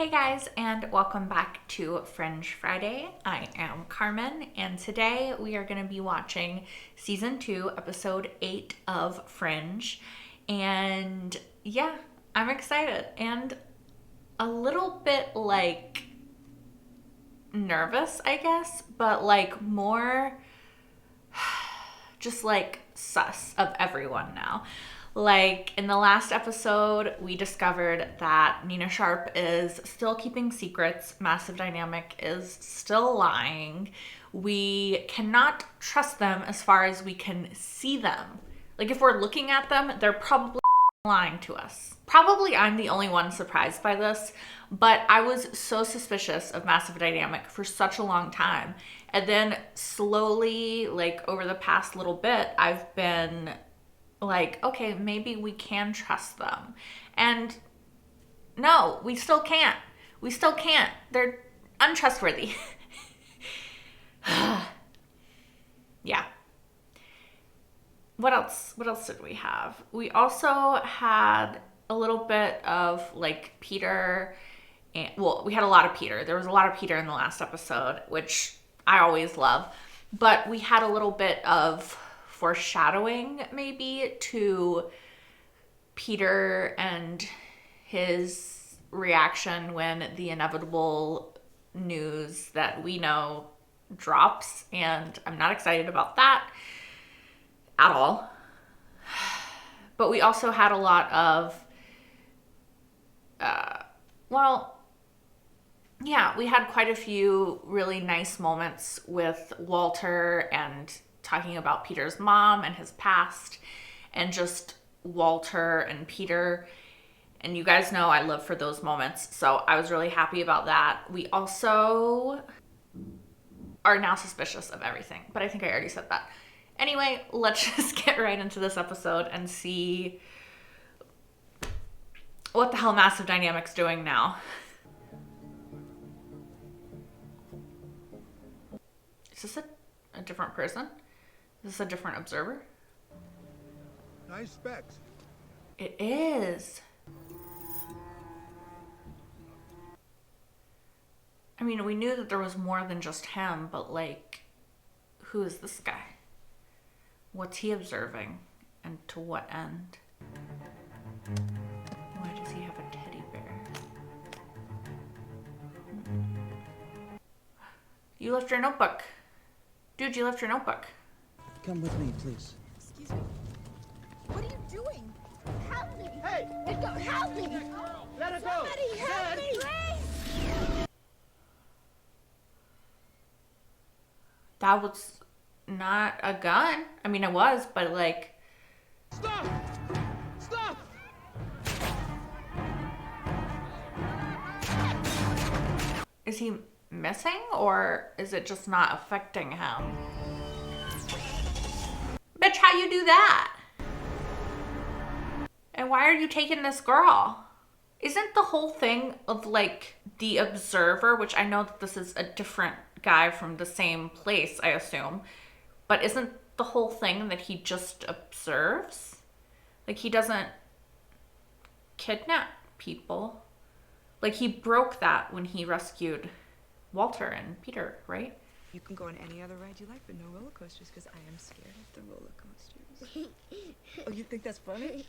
Hey guys, and welcome back to Fringe Friday. I am Carmen, and today we are going to be watching season 2, episode 8 of Fringe. And yeah, I'm excited and a little bit nervous, I guess, but more just sus of everyone now. In the last episode, we discovered that Nina Sharp is still keeping secrets. Massive Dynamic is still lying. We cannot trust them as far as we can see them. If we're looking at them, they're probably lying to us. Probably I'm the only one surprised by this, but I was so suspicious of Massive Dynamic for such a long time. And then slowly, over the past little bit, I've been okay, maybe we can trust them. And no, we still can't. We still can't. They're untrustworthy. Yeah. What else did we have? We also had a little bit of Peter, and we had a lot of Peter. There was a lot of Peter in the last episode, which I always love. But we had a little bit of foreshadowing maybe to Peter and his reaction when the inevitable news that we know drops, and I'm not excited about that at all. But we also had a lot of we had quite a few really nice moments with Walter and talking about Peter's mom and his past, and just Walter and Peter. And you guys know I live for those moments, so I was really happy about that. We also are now suspicious of everything, but I think I already said that. Anyway, let's just get right into this episode and see what the hell Massive Dynamic's doing now. Is this a different person? Is this a different observer? Nice specs. It is. I mean, we knew that there was more than just him, but who is this guy? What's he observing? And to what end? Why does he have a teddy bear? You left your notebook. Dude, you left your notebook. Come with me, please. Excuse me? What are you doing? Help me! Hey! Let go! Help me! Let her go! Somebody help me! Please! That was not a gun. I mean, it was, but Stop! Stop! is he missing, or is it just not affecting him? Bitch, how you do that? And why are you taking this girl? Isn't the whole thing of the observer, which I know that this is a different guy from the same place, I assume, but isn't the whole thing that he just observes? He doesn't kidnap people. He broke that when he rescued Walter and Peter, right? You can go on any other ride you like, but no roller coasters, because I am scared of the roller coasters. Oh, you think that's funny?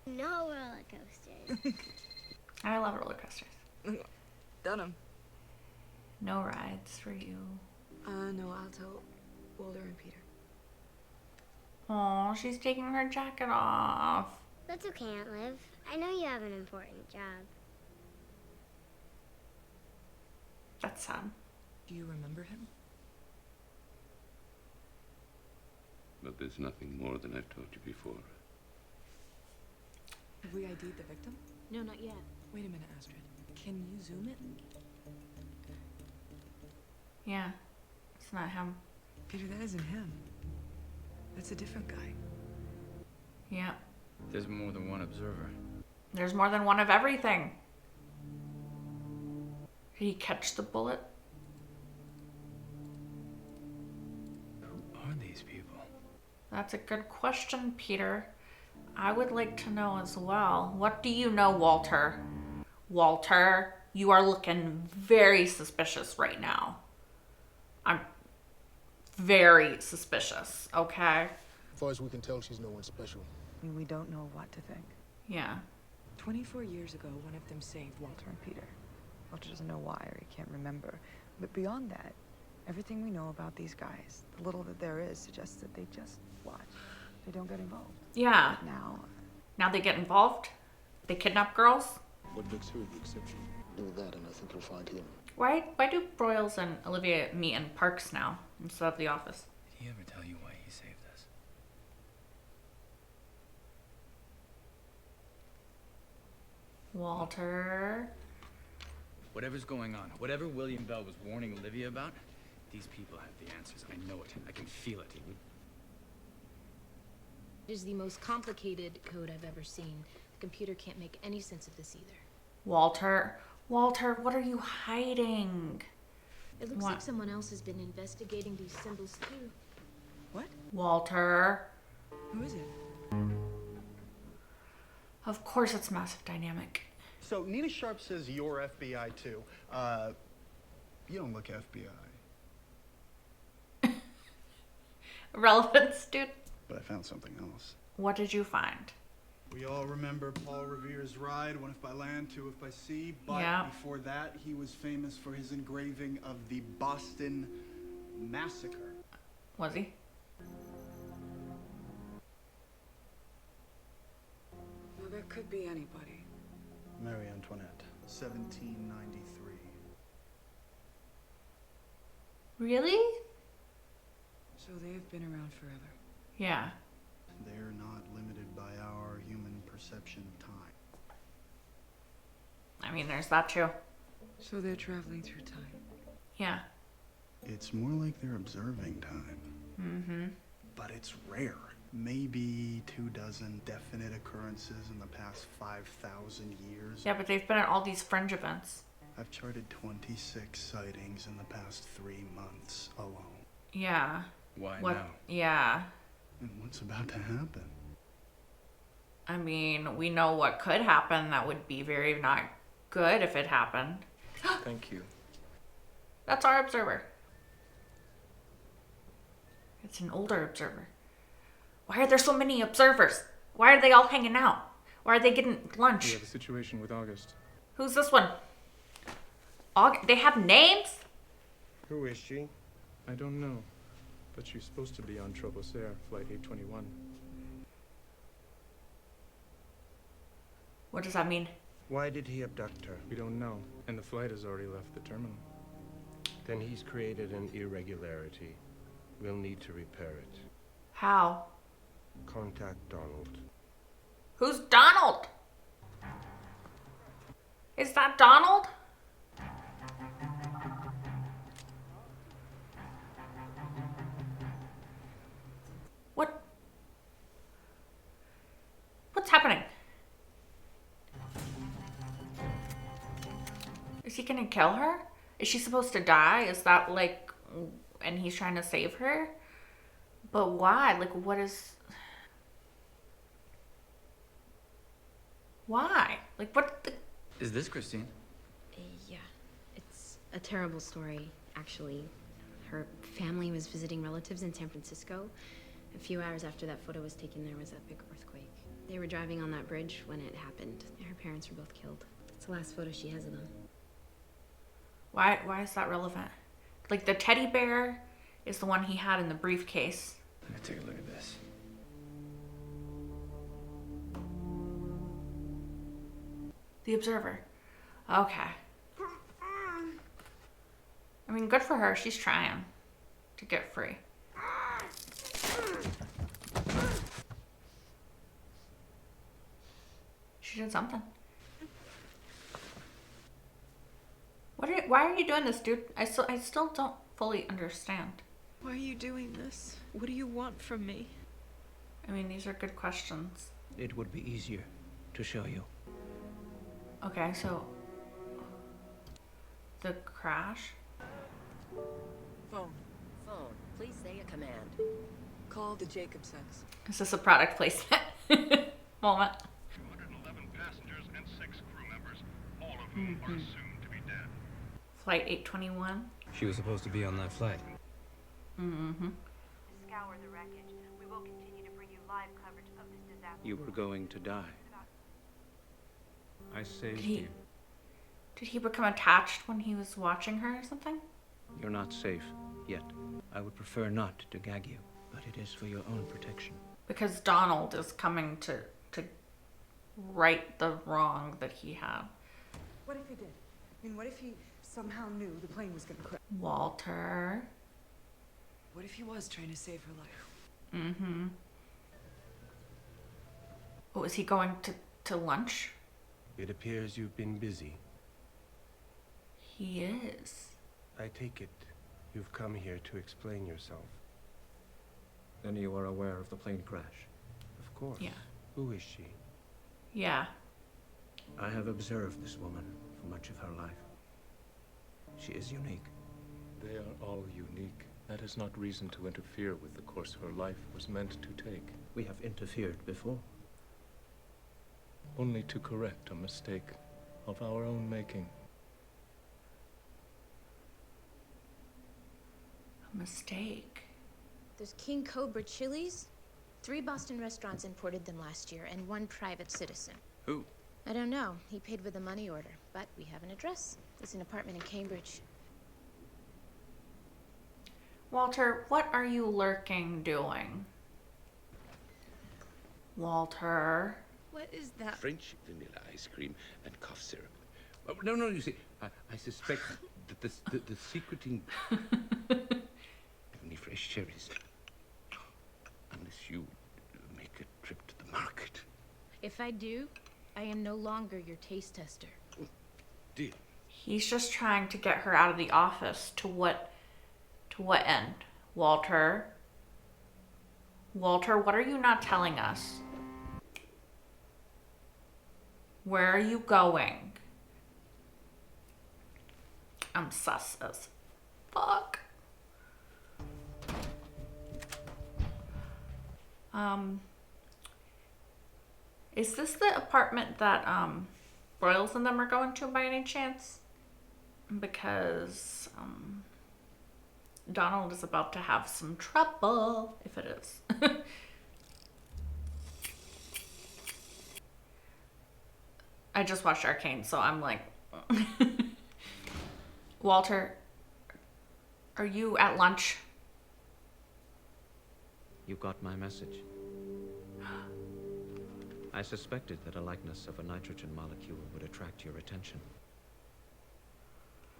No roller coasters. I love roller coasters. Done 'em. No rides for you. No, I'll tell Walter and Peter. Oh, she's taking her jacket off. That's okay, Aunt Liv. I know you have an important job. That's sad. Do you remember him? But there's nothing more than I've told you before. Have we ID'd the victim? No, not yet. Wait a minute, Astrid. Can you zoom it? Yeah, it's not him. Peter, that isn't him. That's a different guy. Yeah. There's more than one observer. There's more than one of everything. Did he catch the bullet? Who are these people? That's a good question, Peter. I would like to know as well. What do you know, Walter? Walter, you are looking very suspicious right now. I'm very suspicious, okay? As far as we can tell, she's no one special. I mean, we don't know what to think. Yeah. 24 years ago, one of them saved Walter and Peter. Walter doesn't know why, or he can't remember. But beyond that, everything we know about these guys, the little that there is, suggests that they just watch. They don't get involved. Yeah. But Now they get involved? They kidnap girls? What Vic's here the exception. Do that, and I think you'll find him. Why do Broyles and Olivia meet in parks now instead of the office? Did he ever tell you why he saved us? Walter. Whatever's going on, whatever William Bell was warning Olivia about, these people have the answers. I know it. I can feel it. It is the most complicated code I've ever seen. The computer can't make any sense of this either. Walter, what are you hiding? It looks What? like someone else has been investigating these symbols too. what? Walter. Who is it? Of course it's Massive Dynamic. So Nina Sharp says you're FBI too. You don't look FBI, Relevance, dude. but I found something else. What did you find? We all remember Paul Revere's ride, one if by land, two if by sea. But Yeah. before that, he was famous for his engraving of the Boston Massacre. Was he? Well, there could be anybody. Marie Antoinette, 1793. Really? So they've been around forever. Yeah. They're not limited by our human perception of time. I mean, there's that too. So they're traveling through time. Yeah. It's more like they're observing time. Mm-hmm. But it's rare. Maybe 24 definite occurrences in the past 5,000 years. Yeah, but they've been at all these Fringe events. I've charted 26 sightings in the past 3 months alone. Yeah. Why What? now? Yeah. And what's about to happen? I mean, we know what could happen that would be very not good if it happened. Thank you. That's our observer. It's an older observer. Why are there so many observers? Why are they all hanging out? Why are they getting We lunch? have a situation with August. Who's this one? They have names? Who is she? I don't know, but she's supposed to be on Tropos Air, Flight 821. What does that mean? Why did he abduct her? We don't know, and the flight has already left the terminal. Then he's created an irregularity. We'll need to repair it. How? Contact Donald. Who's Donald? Is that Donald? What? What's happening? Is he gonna kill her? Is she supposed to die? Is that like, and he's trying to save her? But why? Like, what is... Why? Like, what the... Is this Christine? Yeah, it's a terrible story, actually. Her family was visiting relatives in San Francisco. A few hours after that photo was taken, there was a big earthquake. They were driving on that bridge when it happened. Her parents were both killed. It's the last photo she has of them. Why is that relevant? Like, the teddy bear is the one he had in the briefcase. Let me take a look at this. The Observer. Okay. I mean, good for her. She's trying to get free. She did something. Why are you doing this, dude? I still don't fully understand. Why are you doing this? What do you want from me? I mean, these are good questions. It would be easier to show you. Okay, so the crash. Phone. Phone. Please say a command. Call the Jacobsons. Is this a product placement moment? 211 passengers and 6 crew members, all Mm-hmm. Flight 821. She was supposed to be on that flight. Mm-hmm. Scour the wreckage. We will continue to bring you live coverage of this disaster. You were going to die. I saved you. Did he become attached when he was watching her or something? You're not safe yet. I would prefer not to gag you, but it is for your own protection. Because Donald is coming to right the wrong that he had. What if he did? I mean, what if he somehow knew the plane was gonna crash? Walter. What if he was trying to save her life? Mm-hmm. Oh, is he going to lunch? It appears you've been busy. He is. I take it you've come here to explain yourself. Then you are aware of the plane crash? Of course. Yeah. Who is she? Yeah. I have observed this woman for much of her life. She is unique. They are all unique. That is not reason to interfere with the course her life was meant to take. We have interfered before. Only to correct a mistake of our own making. A mistake. There's King Cobra chilies. 3 Boston restaurants imported them last year, and 1 private citizen. Who? I don't know. He paid with a money order, but we have an address. It's an apartment in Cambridge. Walter, what are you lurking doing? Walter. What is that? French vanilla ice cream and cough syrup. Oh, no, you see, I suspect that the secreting... Only fresh cherries. Unless you make a trip to the market. If I do, I am no longer your taste tester. Deal. He's just trying to get her out of the office. To what end? Walter? Walter, what are you not telling us? Where are you going? I'm sus as fuck. Is this the apartment that Broyles and them are going to by any chance? Because Donald is about to have some trouble, if it is. I just watched Arcane, so I'm like... Walter, are you at lunch? You got my message. I suspected that a likeness of a nitrogen molecule would attract your attention.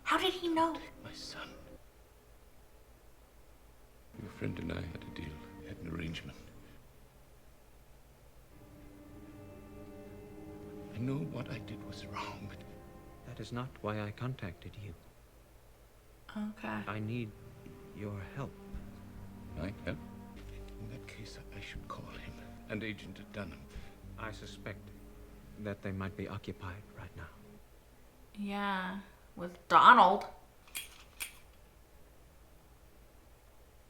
How did he know? My son. Your friend and I had a deal, had an arrangement. I know what I did was wrong, but... That is not why I contacted you. Okay. I need your help. My help? In that case, I should call him and Agent Dunham. I suspect that they might be occupied right now. Yeah, with Donald.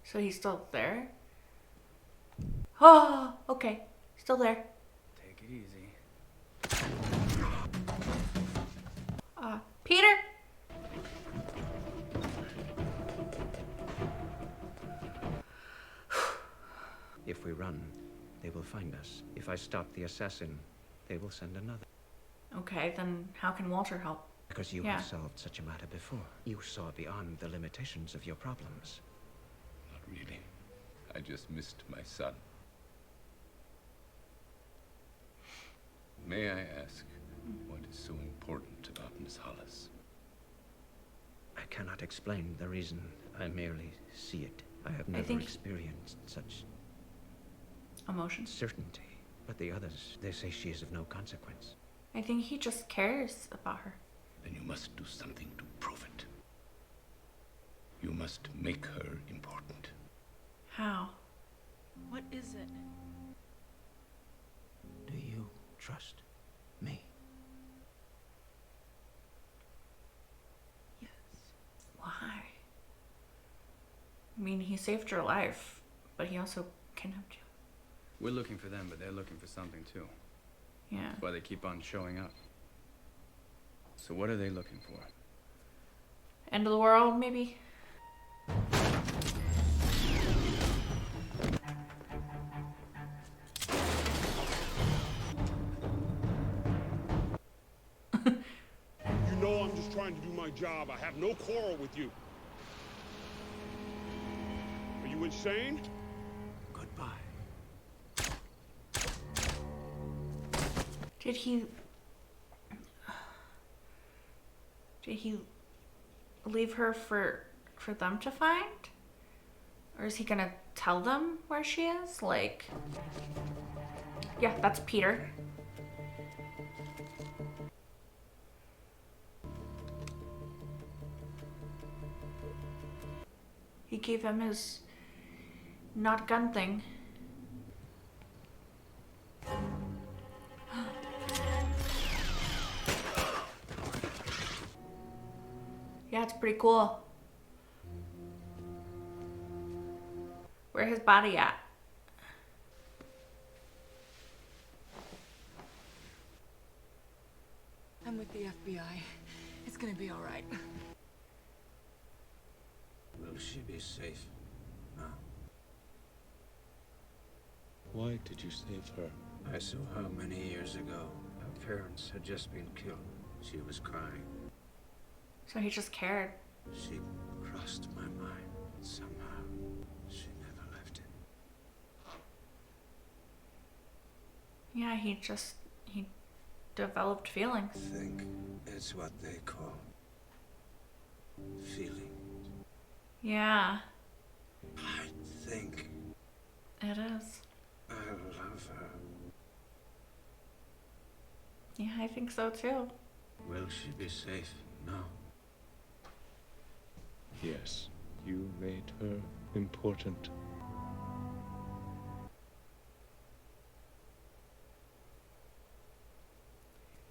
So he's still there? Oh, okay. Still there. Take it easy. Peter? If we run, they will find us. If I stop the assassin, they will send another. Okay, then how can Walter help? Because you have solved such a matter before. You saw beyond the limitations of your problems. Not really. I just missed my son. May I ask what is so important about Miss Hollis? I cannot explain the reason. I merely see it. I have never experienced such emotion, certainty. But the others, they say she is of no consequence. I think he just cares about her. Then you must do something to prove it. You must make her important. How? What is it? Do you trust me? Yes. Why? I mean, he saved your life, but he also kidnapped you. We're looking for them, but they're looking for something too. Yeah. That's why they keep on showing up. So what are they looking for? End of the world, maybe? You know I'm just trying to do my job. I have no quarrel with you. Are you insane? Goodbye. Did he leave her for them to find? Or is he gonna tell them where she is? Like, yeah, that's Peter. He gave him his not gun thing. Yeah, it's pretty cool. Where's his body at? I'm with the FBI. It's gonna be all right. Will she be safe now? Why did you save her? I saw her many years ago. Her parents had just been killed. She was crying. So he just cared. She crossed my mind. Somehow, she never left it. Yeah, he developed feelings. I think it's what they call feelings. Yeah. I think It is. I love her. Yeah, I think so too. Will she be safe now? Yes, you made her important.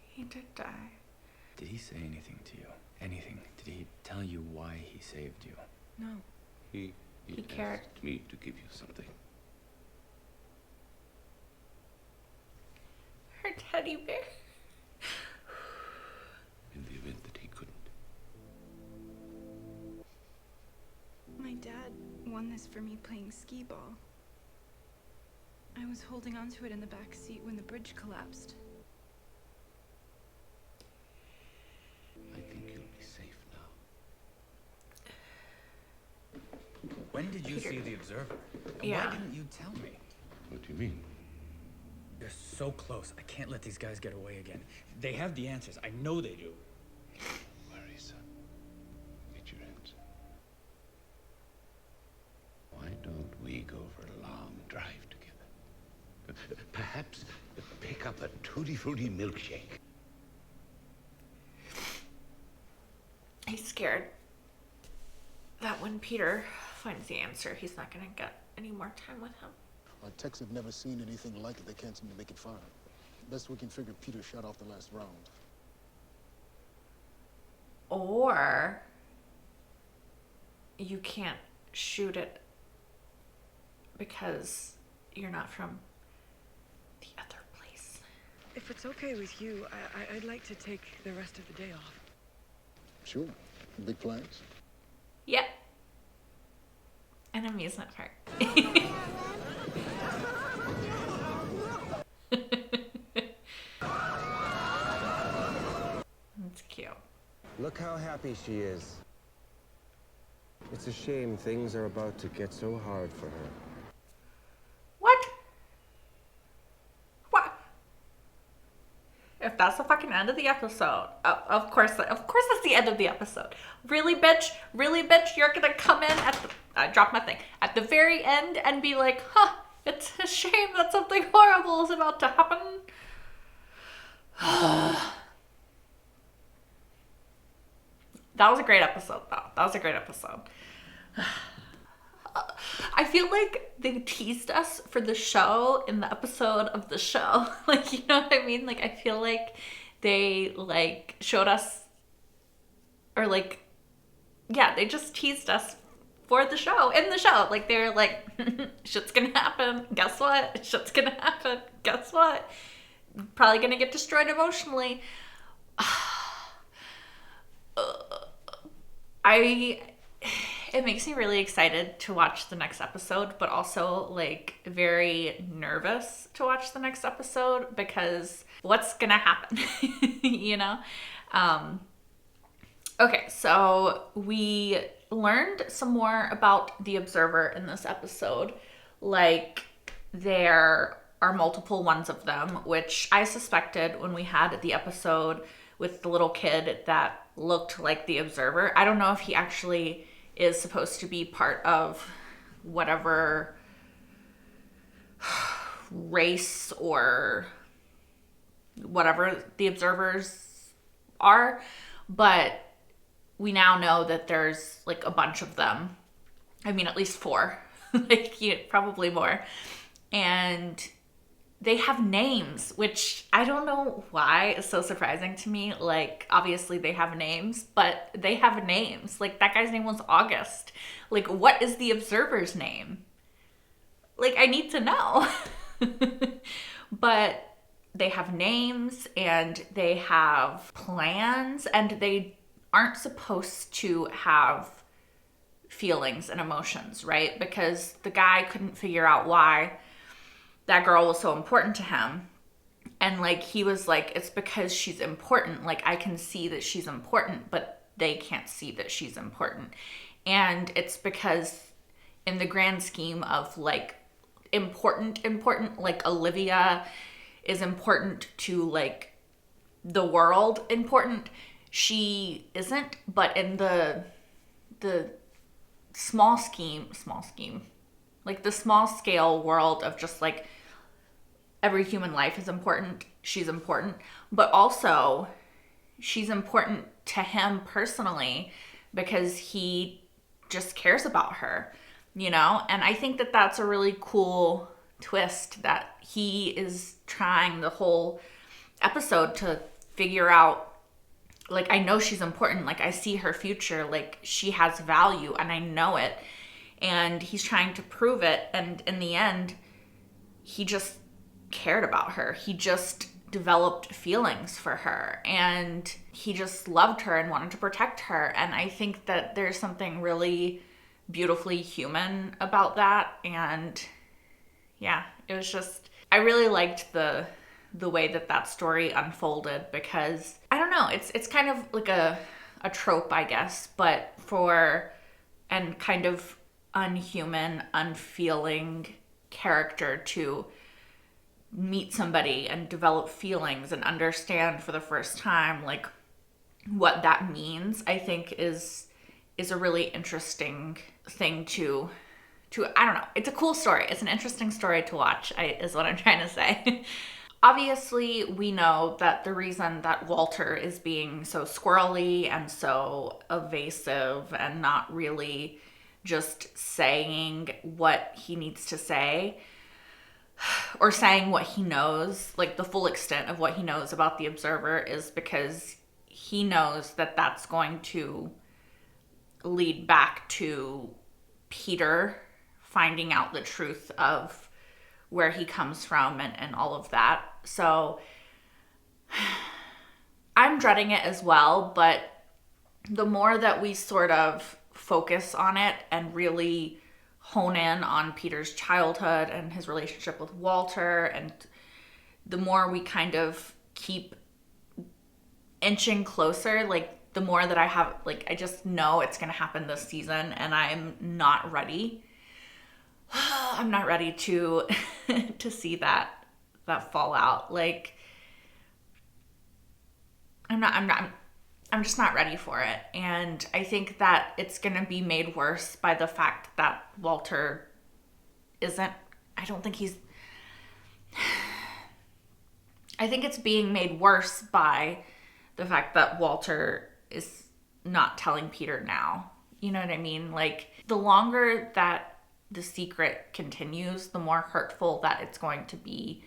He did die. Did he say anything to you? Anything? Did he tell you why he saved you? No. He cared. asked me to give you something. Her teddy bear. In the event that he couldn't. My dad won this for me playing skee ball. I was holding onto it in the back seat when the bridge collapsed. I think you'll be safe now. When did you see the observer? And Yeah. why didn't you tell me? What do you mean? You're so close. I can't let these guys get away again. They have the answers. I know they do. Worry, son. Get your answer. Why don't we go for a long drive together? Perhaps pick up a tutti frutti milkshake. He's scared that when Peter finds the answer, he's not gonna get any more time with him. Our techs have never seen anything like it. They can't seem to make it fire. Best we can figure, Peter shot off the last round. Or you can't shoot it because you're not from the other place. If it's okay with you, I'd like to take the rest of the day off. Sure. Big plans? Yep. An amusement park. That's cute. Look how happy she is. It's a shame things are about to get so hard for her. What? What? If that's the fucking end of the episode, of course that's the end of the episode. Really, bitch? Really, bitch? You're gonna come in at the, I dropped my thing, at the very end and be like, huh, it's a shame that something horrible is about to happen. That was a great episode, though. That was a great episode. I feel like they teased us for the show in the episode of the show. Like, you know what I mean? Like, I feel like they, like, showed us, or, like, yeah, they just teased us for the show, in the show. Like, they were like, shit's gonna happen. Guess what? Shit's gonna happen. Guess what? Probably gonna get destroyed emotionally. It makes me really excited to watch the next episode, but also like very nervous to watch the next episode because what's gonna happen, you know? Okay, so we learned some more about the Observer in this episode. Like, there are multiple ones of them, which I suspected when we had the episode with the little kid that looked like the Observer. I don't know if he actually is supposed to be part of whatever race or whatever the Observers are, but we now know that there's like a bunch of them. I mean, at least 4, like probably more. And they have names, which I don't know why is so surprising to me. Like, obviously they have names, but they have names. Like, that guy's name was August. Like, what is the Observer's name? Like, I need to know. But they have names and they have plans, and they aren't supposed to have feelings and emotions, right? Because the guy couldn't figure out why that girl was so important to him. And like, he was like, it's because she's important. Like, I can see that she's important, but they can't see that she's important. And it's because in the grand scheme of like important, like Olivia is important to like the world important, she isn't. But in the small scheme, like the small scale world of just like every human life is important, she's important. But also she's important to him personally because he just cares about her, you know? And I think that that's a really cool twist, that he is trying the whole episode to figure out, like, I know she's important, like I see her future, like she has value and I know it. And he's trying to prove it. And in the end, he just cared about her. He just developed feelings for her. And he just loved her and wanted to protect her. And I think that there's something really beautifully human about that. And yeah, it was just, I really liked the way that story unfolded, because I don't know, it's kind of like a trope, I guess, but for and kind of unhuman, unfeeling character to meet somebody and develop feelings and understand for the first time like what that means, I think is a really interesting thing to I don't know, it's a cool story. It's an interesting story to watch, is what I'm trying to say. Obviously, we know that the reason that Walter is being so squirrely and so evasive and not really just saying what he needs to say, or saying what he knows, like the full extent of what he knows about the Observer, is because he knows that that's going to lead back to Peter finding out the truth of where he comes from and all of that. So I'm dreading it as well, but the more that we sort of focus on it and really hone in on Peter's childhood and his relationship with Walter, and the more we kind of keep inching closer, like the more that I have, like, I just know it's going to happen this season, and I'm not ready. I'm not ready to to see that fallout. Like, I'm just not ready for it. And I think that it's going to be made worse by the fact that Walter isn't, I think it's being made worse by the fact that Walter is not telling Peter now. You know what I mean? Like, the longer that the secret continues, the more hurtful that it's going to be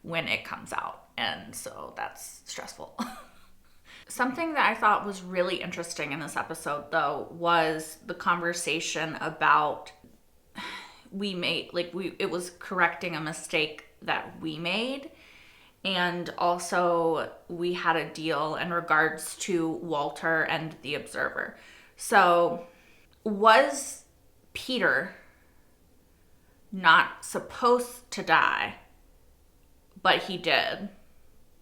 when it comes out. And so that's stressful. Something that I thought was really interesting in this episode, though, was the conversation about it was correcting a mistake that we made. And also we had a deal in regards to Walter and the Observer. So, was Peter not supposed to die, but he did?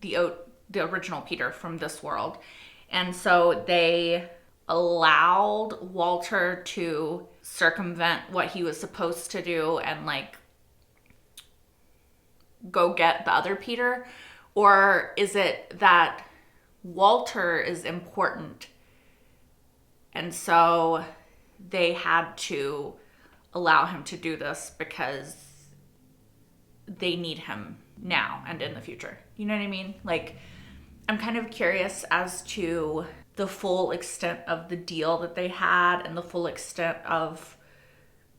The original Peter from this world. And so they allowed Walter to circumvent what he was supposed to do and like go get the other Peter? Or is it that Walter is important and so they had to allow him to do this because they need him now and in the future? You know what I mean? Like, I'm kind of curious as to the full extent of the deal that they had and the full extent of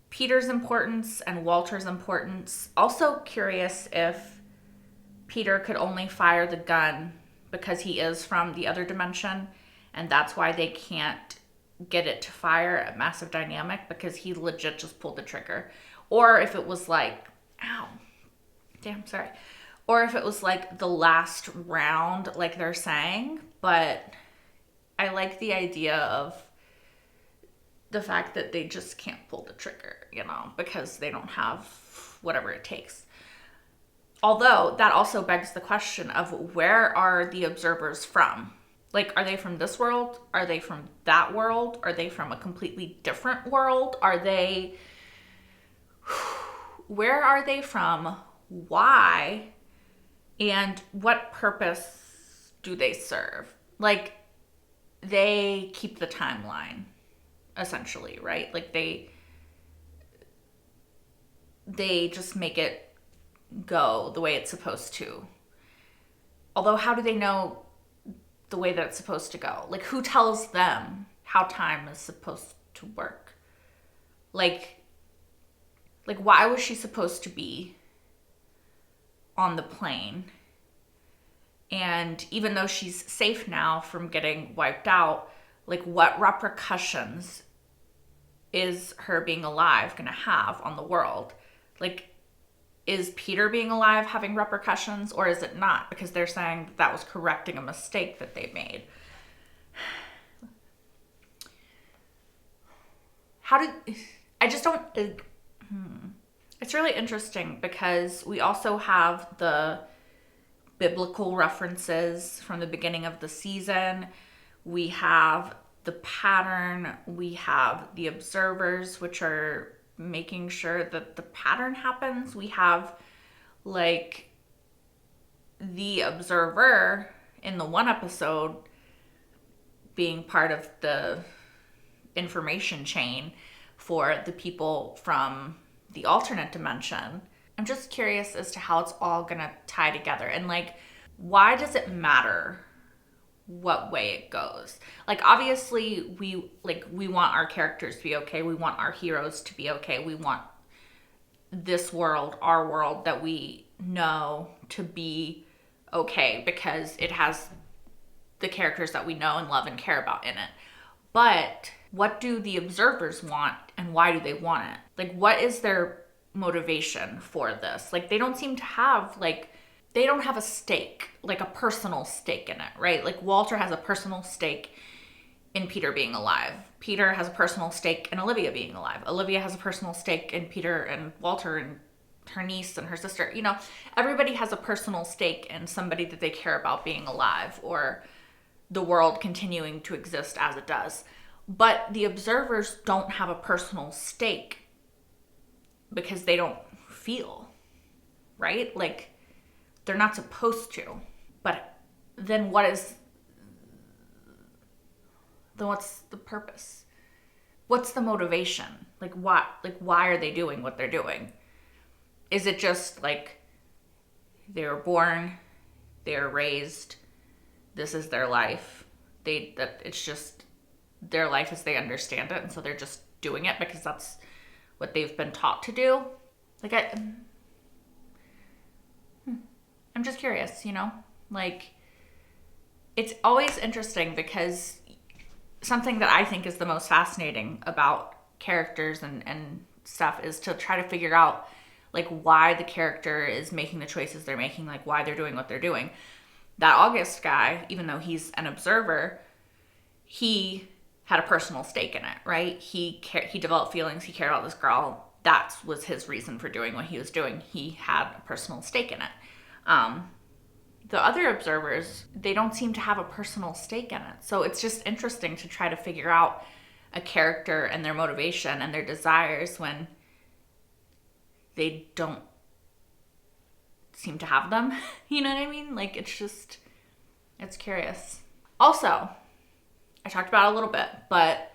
Peter's importance and Walter's importance. Also curious if Peter could only fire the gun because he is from the other dimension, and that's why they can't get it to fire at massive dynamic, because he legit just pulled the trigger. Or if it was like, ow, damn, sorry. Or if it was like the last round, like they're saying. But I like the idea of the fact that they just can't pull the trigger, you know, because they don't have whatever it takes. Although that also begs the question of, where are the observers from? Like, are they from this world? Are they from that world? Are they from a completely different world? Where are they from? Why? And what purpose do they serve? Like, they keep the timeline, essentially, right? Like, they just make it go the way it's supposed to. Although, how do they know the way that it's supposed to go? Like, who tells them how time is supposed to work? Like why was she supposed to be on the plane? And even though she's safe now from getting wiped out, like, what repercussions is her being alive gonna have on the world? Like, is Peter being alive having repercussions, or is it not? Because they're saying that was correcting a mistake that they made. It's really interesting because we also have the biblical references from the beginning of the season. We have the pattern. We have the observers, which are making sure that the pattern happens. We have, like, the observer in the one episode being part of the information chain for the people from the alternate dimension. I'm just curious as to how it's all gonna tie together, and like, why does it matter what way it goes? Like, obviously we want our characters to be okay. We want our heroes to be okay. We want this world, our world that we know, to be okay because it has the characters that we know and love and care about in it. But what do the observers want, and why do they want it? Like, what is their motivation for this? Like, they don't seem to have, like, they don't have a stake, like a personal stake in it, right? Like, Walter has a personal stake in Peter being alive. Peter has a personal stake in Olivia being alive. Olivia has a personal stake in Peter and Walter and her niece and her sister. You know, everybody has a personal stake in somebody that they care about being alive, or the world continuing to exist as it does. But the observers don't have a personal stake because they don't feel, right? Like, they're not supposed to. But then what's the purpose? What's the motivation? Like, what? Like, why are they doing what they're doing? Is it just like they were born, they were raised, this is their life, it's just their life as they understand it, and so they're just doing it because that's what they've been taught to do? Like, I'm just curious, you know? Like, it's always interesting because something that I think is the most fascinating about characters and stuff is to try to figure out, like, why the character is making the choices they're making, like, why they're doing what they're doing. That August guy, even though he's an observer, he had a personal stake in it, right? He developed feelings, he cared about this girl. That was his reason for doing what he was doing. He had a personal stake in it. The other observers, they don't seem to have a personal stake in it. So it's just interesting to try to figure out a character and their motivation and their desires when they don't seem to have them. You know what I mean? Like, it's curious. Also, I talked about it a little bit, but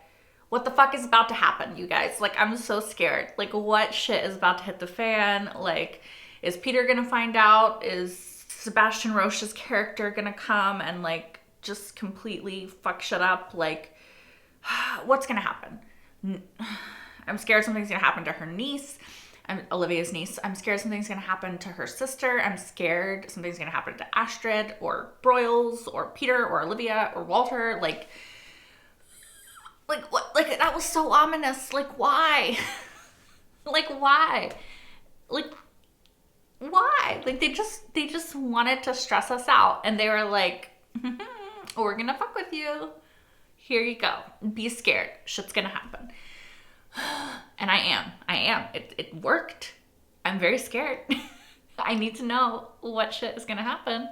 what the fuck is about to happen, you guys? Like, I'm so scared. Like, what shit is about to hit the fan? Like, is Peter gonna find out? Is Sebastian Roche's character gonna come and like just completely fuck shit up? Like, what's gonna happen? I'm scared something's gonna happen to her niece, Olivia's niece. I'm scared something's gonna happen to her sister. I'm scared something's gonna happen to Astrid or Broyles or Peter or Olivia or Walter. Like what? Like, that was so ominous. Like, why? Like, why? Like, why? Like, they just wanted to stress us out, and they were like, we're gonna fuck with you. Here you go. Be scared. Shit's gonna happen. And I am. It worked. I'm very scared. I need to know what shit is gonna happen.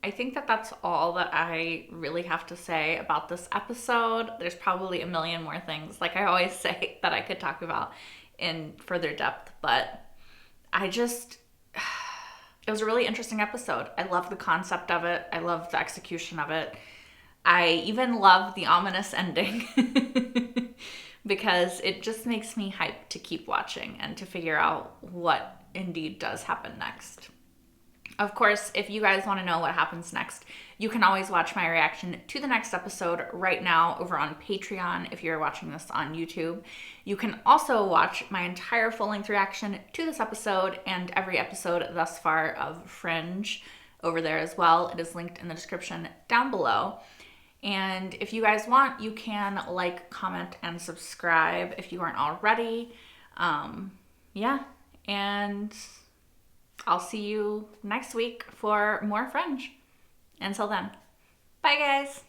I think that's all that I really have to say about this episode. There's probably a million more things, like I always say, that I could talk about in further depth, but it was a really interesting episode. I love the concept of it. I love the execution of it. I even love the ominous ending because it just makes me hyped to keep watching and to figure out what indeed does happen next. Of course, if you guys want to know what happens next, you can always watch my reaction to the next episode right now over on Patreon if you're watching this on YouTube. You can also watch my entire full-length reaction to this episode and every episode thus far of Fringe over there as well. It is linked in the description down below. And if you guys want, you can like, comment, and subscribe if you aren't already. Yeah, and I'll see you next week for more Fringe. Until then, bye guys.